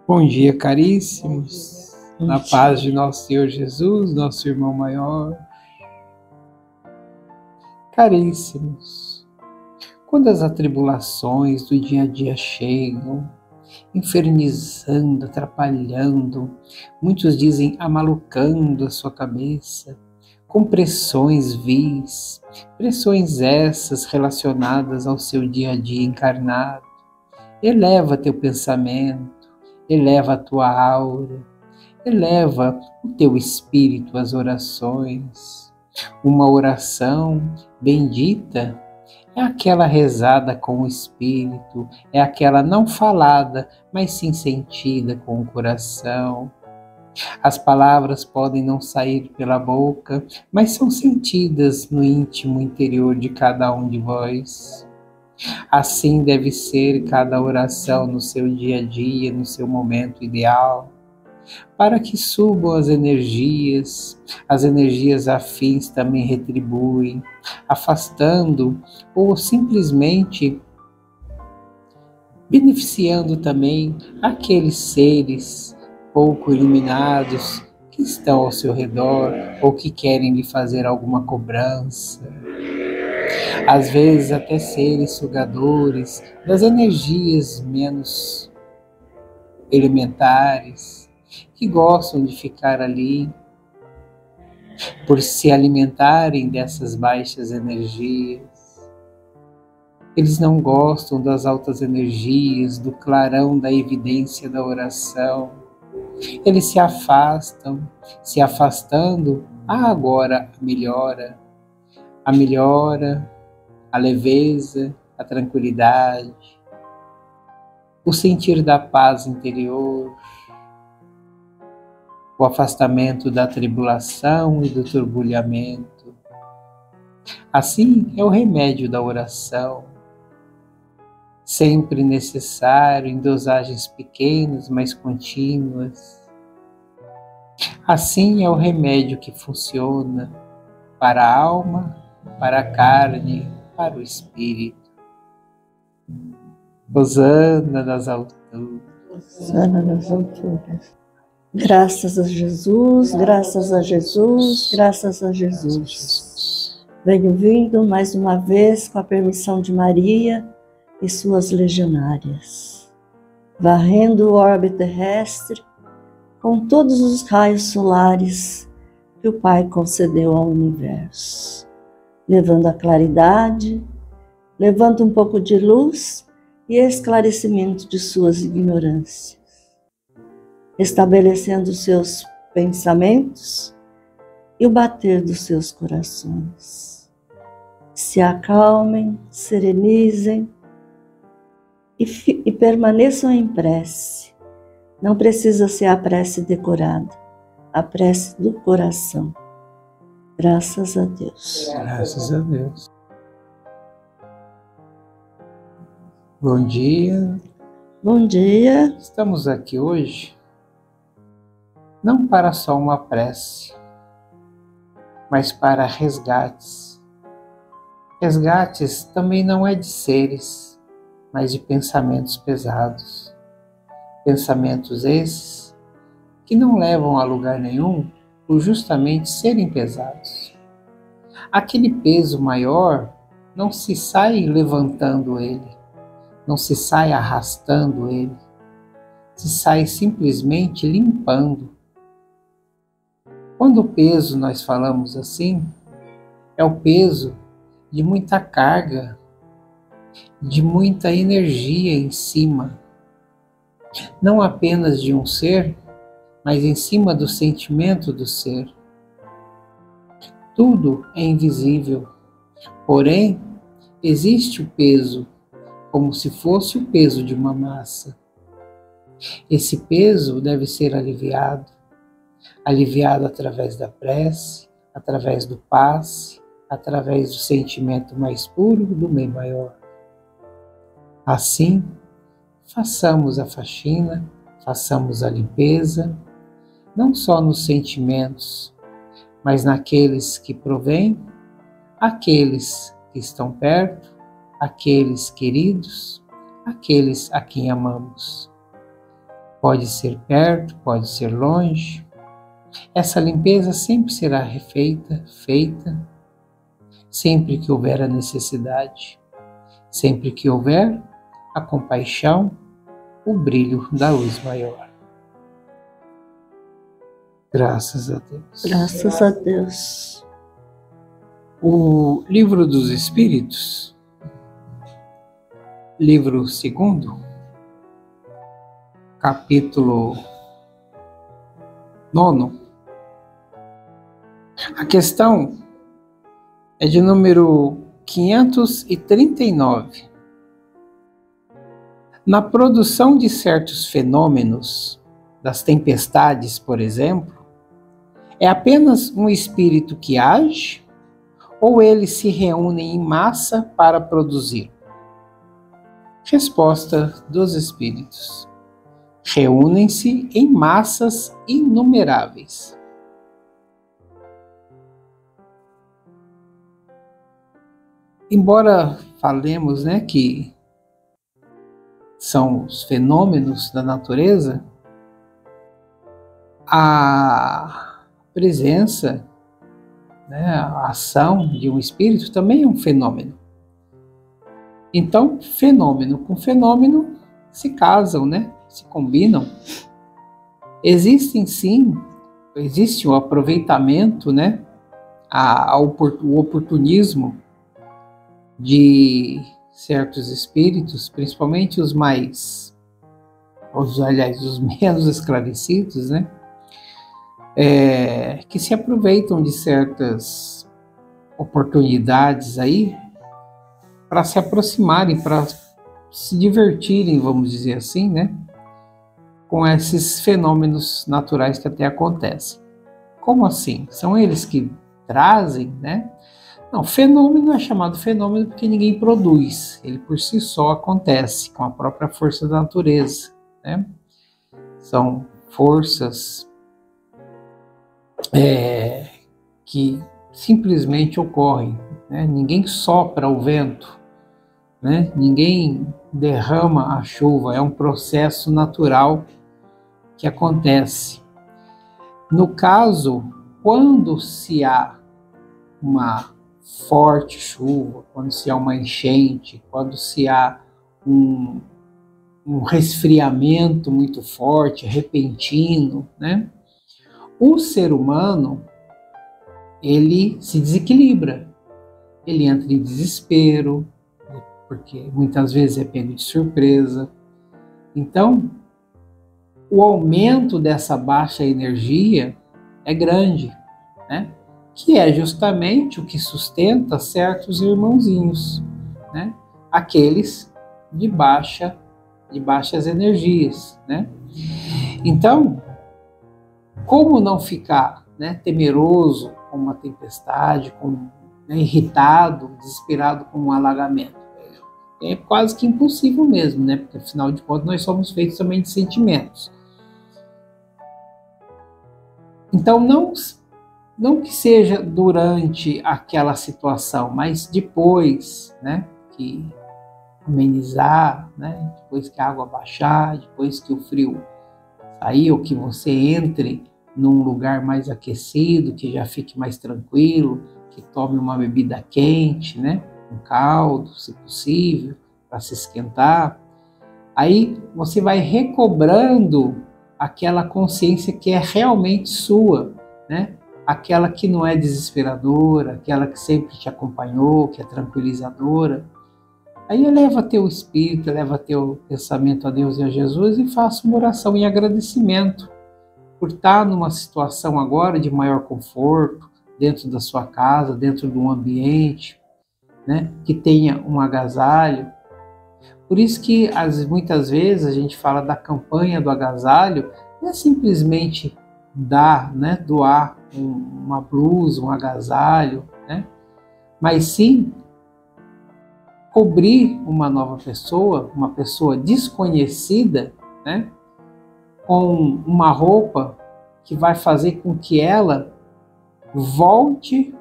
Bom dia, caríssimos, na paz de nosso Senhor Jesus, nosso irmão maior. Caríssimos, quando as atribulações do dia a dia chegam, infernizando, atrapalhando, muitos dizem amalucando a sua cabeça, com pressões vis, pressões essas relacionadas ao seu dia a dia encarnado, eleva teu pensamento, eleva a tua aura, eleva o teu espírito às orações. Uma oração bendita é aquela rezada com o espírito, é aquela não falada, mas sim sentida com o coração. As palavras podem não sair pela boca, mas são sentidas no íntimo interior de cada um de vós. Assim deve ser cada oração no seu dia a dia, no seu momento ideal, para que subam as energias afins também retribuem, afastando ou simplesmente beneficiando também aqueles seres pouco iluminados que estão ao seu redor ou que querem lhe fazer alguma cobrança. Às vezes até seres sugadores das energias menos elementares, que gostam de ficar ali por se alimentarem dessas baixas energias. Eles não gostam das altas energias, do clarão da evidência da oração. Eles se afastam, se afastando, agora a melhora, a leveza, a tranquilidade, o sentir da paz interior, o afastamento da tribulação e do turbulhamento. Assim é o remédio da oração, sempre necessário em dosagens pequenas, mas contínuas. Assim é o remédio que funciona para a alma, para a carne, para o espírito. Hosana nas alturas. Hosana nas alturas. Graças a Jesus, graças a Jesus, graças a Jesus. Venho vindo mais uma vez com a permissão de Maria e suas legionárias, varrendo o orbe terrestre com todos os raios solares que o Pai concedeu ao universo, levando a claridade, levando um pouco de luz e esclarecimento de suas ignorâncias, estabelecendo seus pensamentos e o bater dos seus corações. Se acalmem, serenizem e permaneçam em prece. Não precisa ser a prece decorada, a prece do coração. Graças a Deus. Graças a Deus. Bom dia. Bom dia. Estamos aqui hoje não para só uma prece, mas para resgates. Resgates também não é de seres, mas de pensamentos pesados. Pensamentos esses que não levam a lugar nenhum por justamente serem pesados. Aquele peso maior não se sai levantando ele, não se sai arrastando ele, se sai simplesmente limpando. Quando o peso nós falamos assim, é o peso de muita carga, de muita energia em cima, não apenas de um ser, mas em cima do sentimento do ser. Tudo é invisível, porém existe o peso, como se fosse o peso de uma massa. Esse peso deve ser aliviado através da prece, através do passe, através do sentimento mais puro do bem maior. Assim, façamos a faxina, façamos a limpeza, não só nos sentimentos, mas naqueles que provêm, aqueles que estão perto, aqueles queridos, aqueles a quem amamos. Pode ser perto, pode ser longe. Essa limpeza sempre será feita sempre que houver a necessidade, sempre que houver a compaixão, o brilho da luz maior. Graças a Deus. Graças a Deus. O Livro dos Espíritos, livro 2º, capítulo 9, a questão é de número 539. Na produção de certos fenômenos, das tempestades, por exemplo, é apenas um espírito que age ou eles se reúnem em massa para produzir? Resposta dos espíritos: reúnem-se em massas inumeráveis. Embora falemos, que são os fenômenos da natureza, a presença, a ação de um espírito também é um fenômeno. Então, fenômeno com fenômeno se casam, se combinam. Existe o aproveitamento, o oportunismo de certos espíritos, principalmente os menos esclarecidos, que se aproveitam de certas oportunidades aí para se aproximarem, para se divertirem, vamos dizer assim, com esses fenômenos naturais que até acontecem. Como assim? São eles que trazem, Não, fenômeno é chamado fenômeno porque ninguém produz, ele por si só acontece com a própria força da natureza, São forças que simplesmente ocorrem, Ninguém sopra o vento, Ninguém derrama a chuva, é um processo natural que acontece. No caso, quando se há uma forte chuva, quando se há uma enchente, quando se há um resfriamento muito forte, repentino, o ser humano, ele se desequilibra, ele entra em desespero, porque muitas vezes é pego de surpresa. Então, o aumento dessa baixa energia é grande, que é justamente o que sustenta certos irmãozinhos, aqueles de baixas energias, Então, como não ficar temeroso com uma tempestade, irritado, desesperado com um alagamento? É quase que impossível mesmo, porque afinal de contas nós somos feitos também de sentimentos. Então, não que seja durante aquela situação, mas depois, que amenizar, depois que a água baixar, depois que o frio sair, ou que você entre num lugar mais aquecido, que já fique mais tranquilo, que tome uma bebida quente, um caldo, se possível, para se esquentar. Aí você vai recobrando aquela consciência que é realmente sua, aquela que não é desesperadora, aquela que sempre te acompanhou, que é tranquilizadora. Aí eleva teu espírito, eleva teu pensamento a Deus e a Jesus e faça uma oração em agradecimento por estar numa situação agora de maior conforto, dentro da sua casa, dentro de um ambiente, que tenha um agasalho. Por isso que muitas vezes a gente fala da campanha do agasalho, não é simplesmente doar uma blusa, um agasalho, mas sim cobrir uma nova pessoa, uma pessoa desconhecida, com uma roupa que vai fazer com que ela volte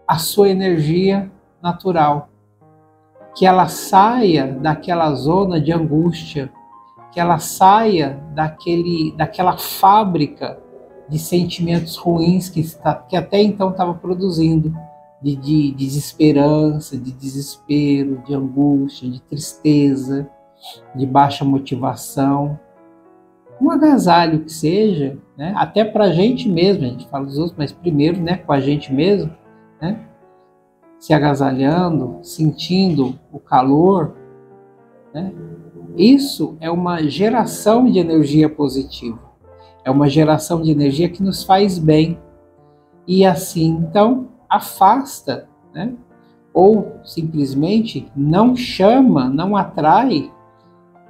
à sua energia natural, que ela saia daquela zona de angústia, que ela saia daquela fábrica de sentimentos ruins que até então estava produzindo, de desesperança, de desespero, de angústia, de tristeza, de baixa motivação. Um agasalho que seja, né? Até para a gente mesmo, a gente fala dos outros, mas primeiro, né, com a gente mesmo, né? Se agasalhando, sentindo o calor, né? Isso é uma geração de energia positiva, é uma geração de energia que nos faz bem e assim, então, afasta, né? Ou simplesmente não chama, não atrai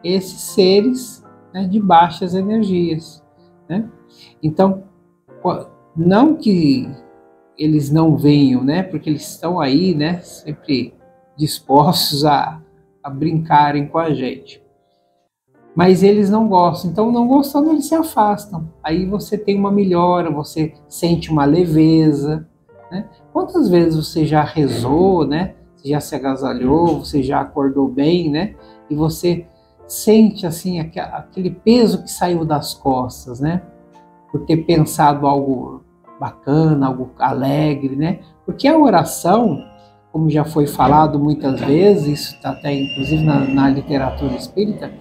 esses seres, né, de baixas energias, né? Então, não que eles não venham, né? Porque eles estão aí, né? Sempre dispostos a brincarem com a gente. Mas eles não gostam. Então, não gostando, eles se afastam. Aí você tem uma melhora, você sente uma leveza, né? Quantas vezes você já rezou, né? Você já se agasalhou, você já acordou bem, né? E você sente assim aquele peso que saiu das costas, né? Por ter pensado algo bacana, algo alegre, né? Porque a oração, como já foi falado muitas vezes, isso está até inclusive na literatura espírita,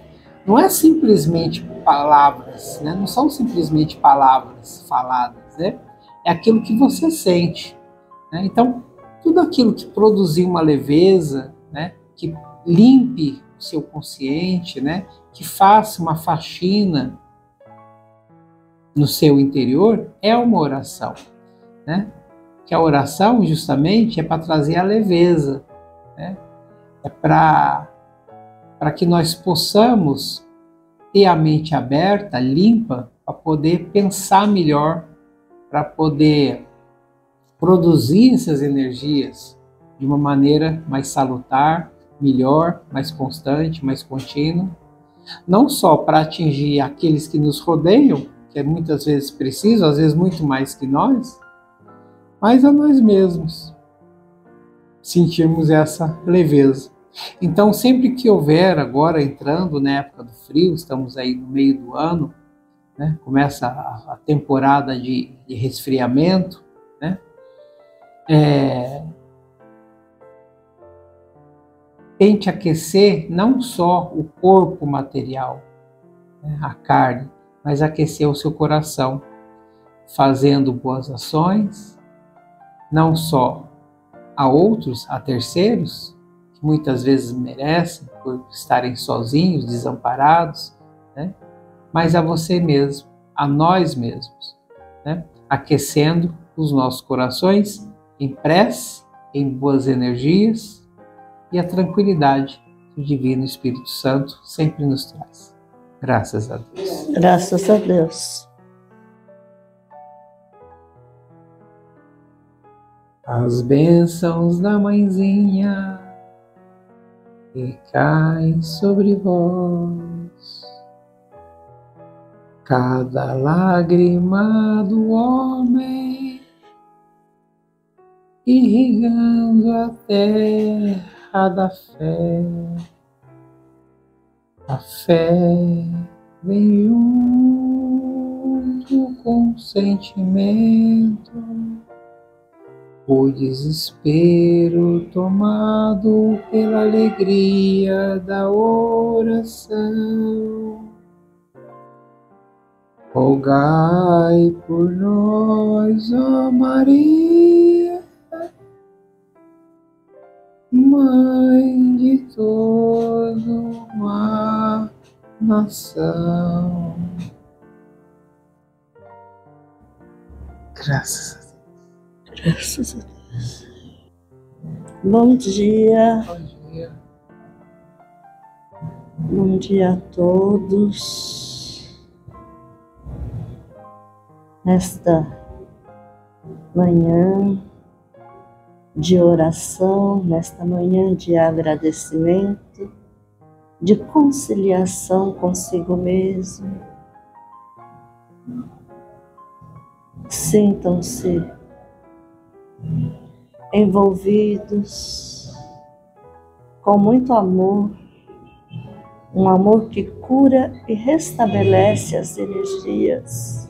não é simplesmente palavras, né? Não são simplesmente palavras faladas, né? É aquilo que você sente, né? Então, tudo aquilo que produzir uma leveza, né? Que limpe o seu consciente, né? Que faça uma faxina no seu interior, é uma oração, né? Que a oração, justamente, é para trazer a leveza, né? É para que nós possamos ter a mente aberta, limpa, para poder pensar melhor, para poder produzir essas energias de uma maneira mais salutar, melhor, mais constante, mais contínua, não só para atingir aqueles que nos rodeiam, que é muitas vezes preciso, às vezes muito mais que nós, mas a nós mesmos sentirmos essa leveza. Então, sempre que houver, agora entrando na época do frio, estamos aí no meio do ano, né? Começa a temporada de resfriamento, né? Tente aquecer não só o corpo material, né, a carne, mas aquecer o seu coração, fazendo boas ações, não só a outros, a terceiros, que muitas vezes merecem por estarem sozinhos, desamparados, né? Mas a você mesmo, a nós mesmos, né? Aquecendo os nossos corações em prece, em boas energias e a tranquilidade que o Divino Espírito Santo sempre nos traz. Graças a Deus. Graças a Deus. As bênçãos da Mãezinha recaem sobre vós. Cada lágrima do homem irrigando a terra da fé. A fé vem junto com o sentimento, o desespero tomado pela alegria da oração. Rogai por nós, ó Maria, Mãe de toda uma nação. Graças a Deus. Graças a Deus. Bom dia. Bom dia. Bom dia a todos. Nesta manhã de oração, nesta manhã de agradecimento, de conciliação consigo mesmo. Sintam-se envolvidos com muito amor um amor que cura e restabelece as energias,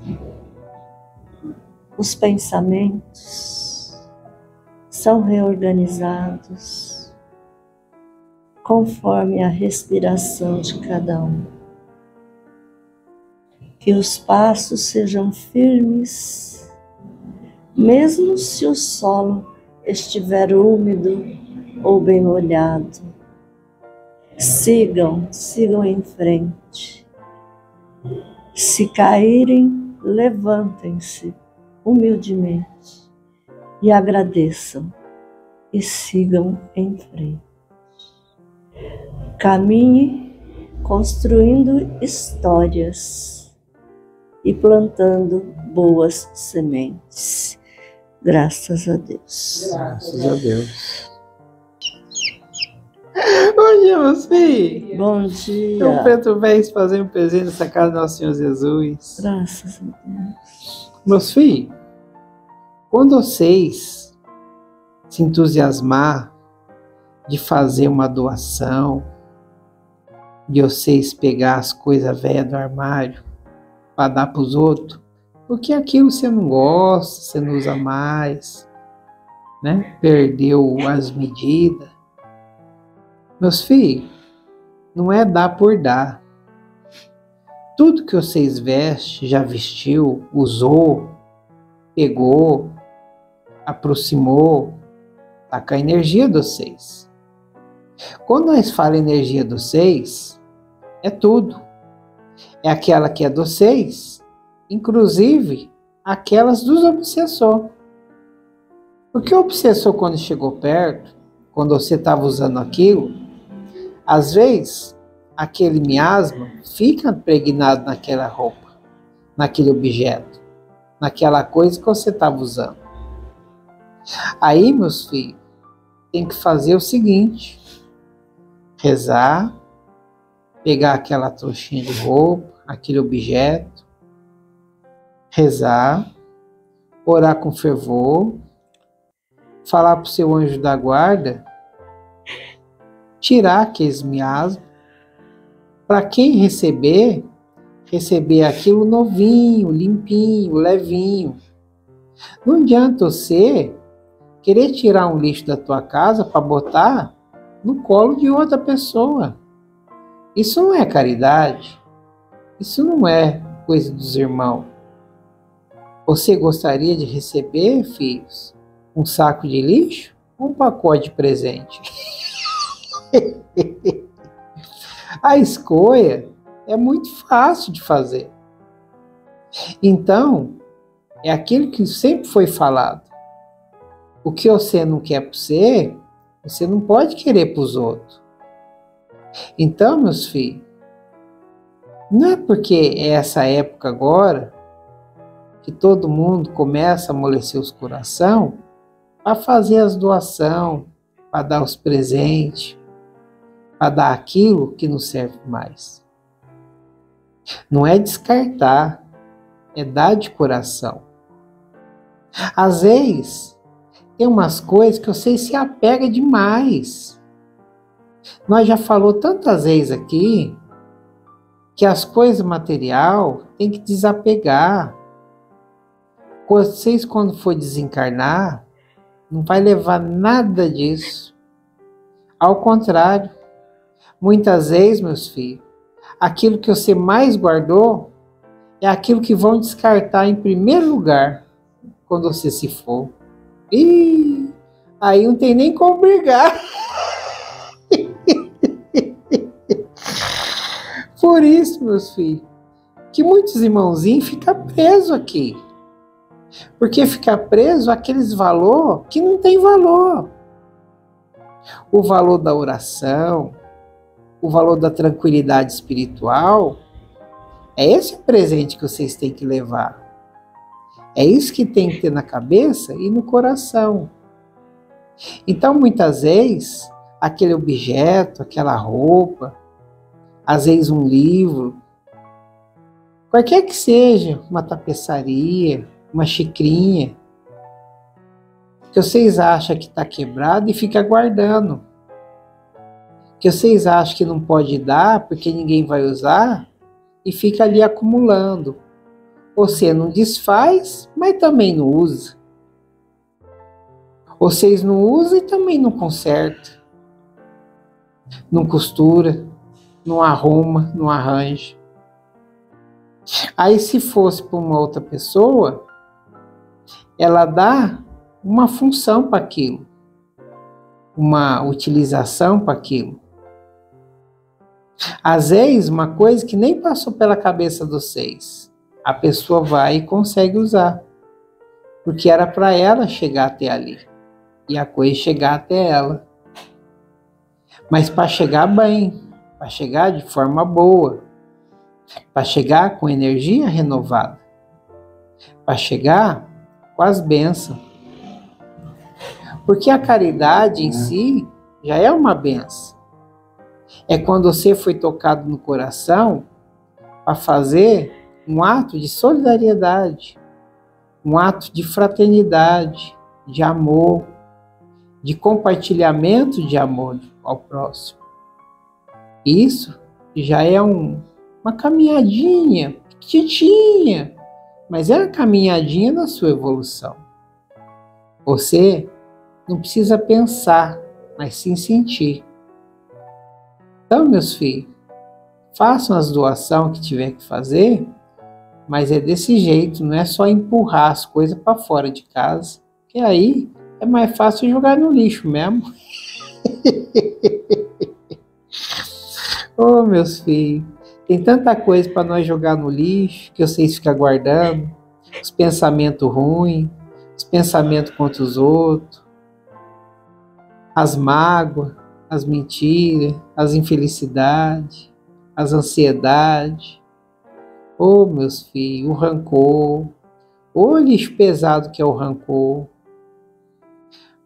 os pensamentos são reorganizados conforme a respiração de cada um. Que os passos sejam firmes, mesmo se o solo estiver úmido ou bem molhado. Sigam em frente. Se caírem, levantem-se humildemente e agradeçam e sigam em frente. Caminhe construindo histórias e plantando boas sementes. Graças a Deus. Graças a Deus. Bom dia, meus filhos. Bom dia. Então, Preto Velho fazer um presente nessa casa do Nosso Senhor Jesus. Graças a Deus. Meus filhos, quando vocês se entusiasmar de fazer uma doação, de vocês pegar as coisas velhas do armário para dar para os outros, porque aquilo você não gosta, você não usa mais, né? Perdeu as medidas. Meus filhos, não é dar por dar. Tudo que vocês vestem, já vestiu, usou, pegou, aproximou, está com a energia de vocês. Quando nós falamos energia de vocês, é tudo. É aquela que é de vocês, inclusive aquelas dos obsessores. Porque o obsessor, quando chegou perto, quando você estava usando aquilo, às vezes aquele miasma fica impregnado naquela roupa, naquele objeto, naquela coisa que você estava usando. Aí, meus filhos, tem que fazer o seguinte: rezar, pegar aquela trouxinha de roupa, aquele objeto, rezar, orar com fervor, falar para o seu anjo da guarda tirar aqueles miasmas, para quem receber aquilo novinho, limpinho, levinho. Não adianta você querer tirar um lixo da tua casa para botar no colo de outra pessoa. Isso não é caridade. Isso não é coisa dos irmãos. Você gostaria de receber, filhos, um saco de lixo ou um pacote de presente? A escolha é muito fácil de fazer. Então, é aquilo que sempre foi falado. O que você não quer para você não pode querer para os outros. Então, meus filhos, não é porque é essa época agora que todo mundo começa a amolecer os corações para fazer as doações, para dar os presentes, para dar aquilo que não serve mais. Não é descartar, é dar de coração. Às vezes, tem umas coisas que você se apega demais. Nós já falou tantas vezes aqui que as coisas material tem que desapegar. Vocês, quando for desencarnar, não vai levar nada disso. Ao contrário, muitas vezes, meus filhos, aquilo que você mais guardou é aquilo que vão descartar em primeiro lugar quando você se for. E aí não tem nem como brigar. Por isso, meus filhos, que muitos irmãozinhos ficam presos aqui. Porque fica preso aqueles valores que não tem valor. O valor da oração, o valor da tranquilidade espiritual, é esse o presente que vocês têm que levar. É isso que tem que ter na cabeça e no coração. Então, muitas vezes, aquele objeto, aquela roupa, às vezes um livro, qualquer que seja, uma tapeçaria, uma xicrinha, que vocês acham que está quebrado e fica guardando. que vocês acham que não pode dar porque ninguém vai usar e fica ali acumulando. Você não desfaz, mas também não usa. Vocês não usam e também não conserta. Não costura, não arruma, não arranja. Aí se fosse para uma outra pessoa, ela dá uma função para aquilo, uma utilização para aquilo. Às vezes, uma coisa que nem passou pela cabeça de vocês, a pessoa vai e consegue usar, porque era para ela chegar até ali, e a coisa chegar até ela. Mas para chegar bem, para chegar de forma boa, para chegar com energia renovada, para chegar com as bênçãos. Porque a caridade em si já é uma bênção. É quando você foi tocado no coração para fazer um ato de solidariedade, um ato de fraternidade, de amor, de compartilhamento de amor ao próximo. Isso já é uma caminhadinha, pequitinha, mas é uma caminhadinha na sua evolução. Você não precisa pensar, mas sim sentir. Então, meus filhos, façam as doações que tiver que fazer, mas é desse jeito, não é só empurrar as coisas para fora de casa, que aí é mais fácil jogar no lixo mesmo. Oh, meus filhos, tem tanta coisa para nós jogar no lixo que vocês ficam guardando, os pensamentos ruins, os pensamentos contra os outros, as mágoas, as mentiras, as infelicidades, as ansiedades. Oh, meus filhos, o rancor, o lixo pesado que é o rancor.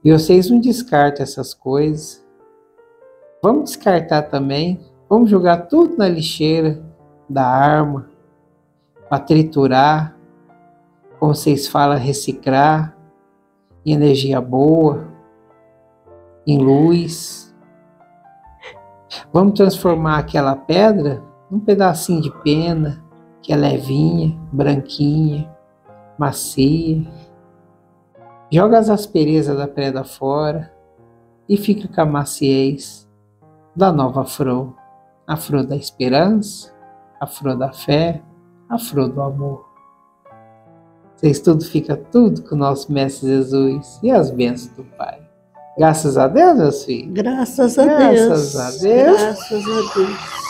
E vocês não descartam essas coisas. Vamos descartar também. Vamos jogar tudo na lixeira da arma, para triturar, como vocês falam, reciclar, em energia boa, em luz. Vamos transformar aquela pedra num pedacinho de pena, que é levinha, branquinha, macia. Joga as asperezas da pedra fora e fica com a maciez da nova flor. A flor da esperança, a flor da fé, a flor do amor. Vocês tudo fica tudo com o nosso Mestre Jesus e as bênçãos do Pai. Graças a Deus, meus filhos. Graças a Deus. Graças a Deus. Graças a Deus.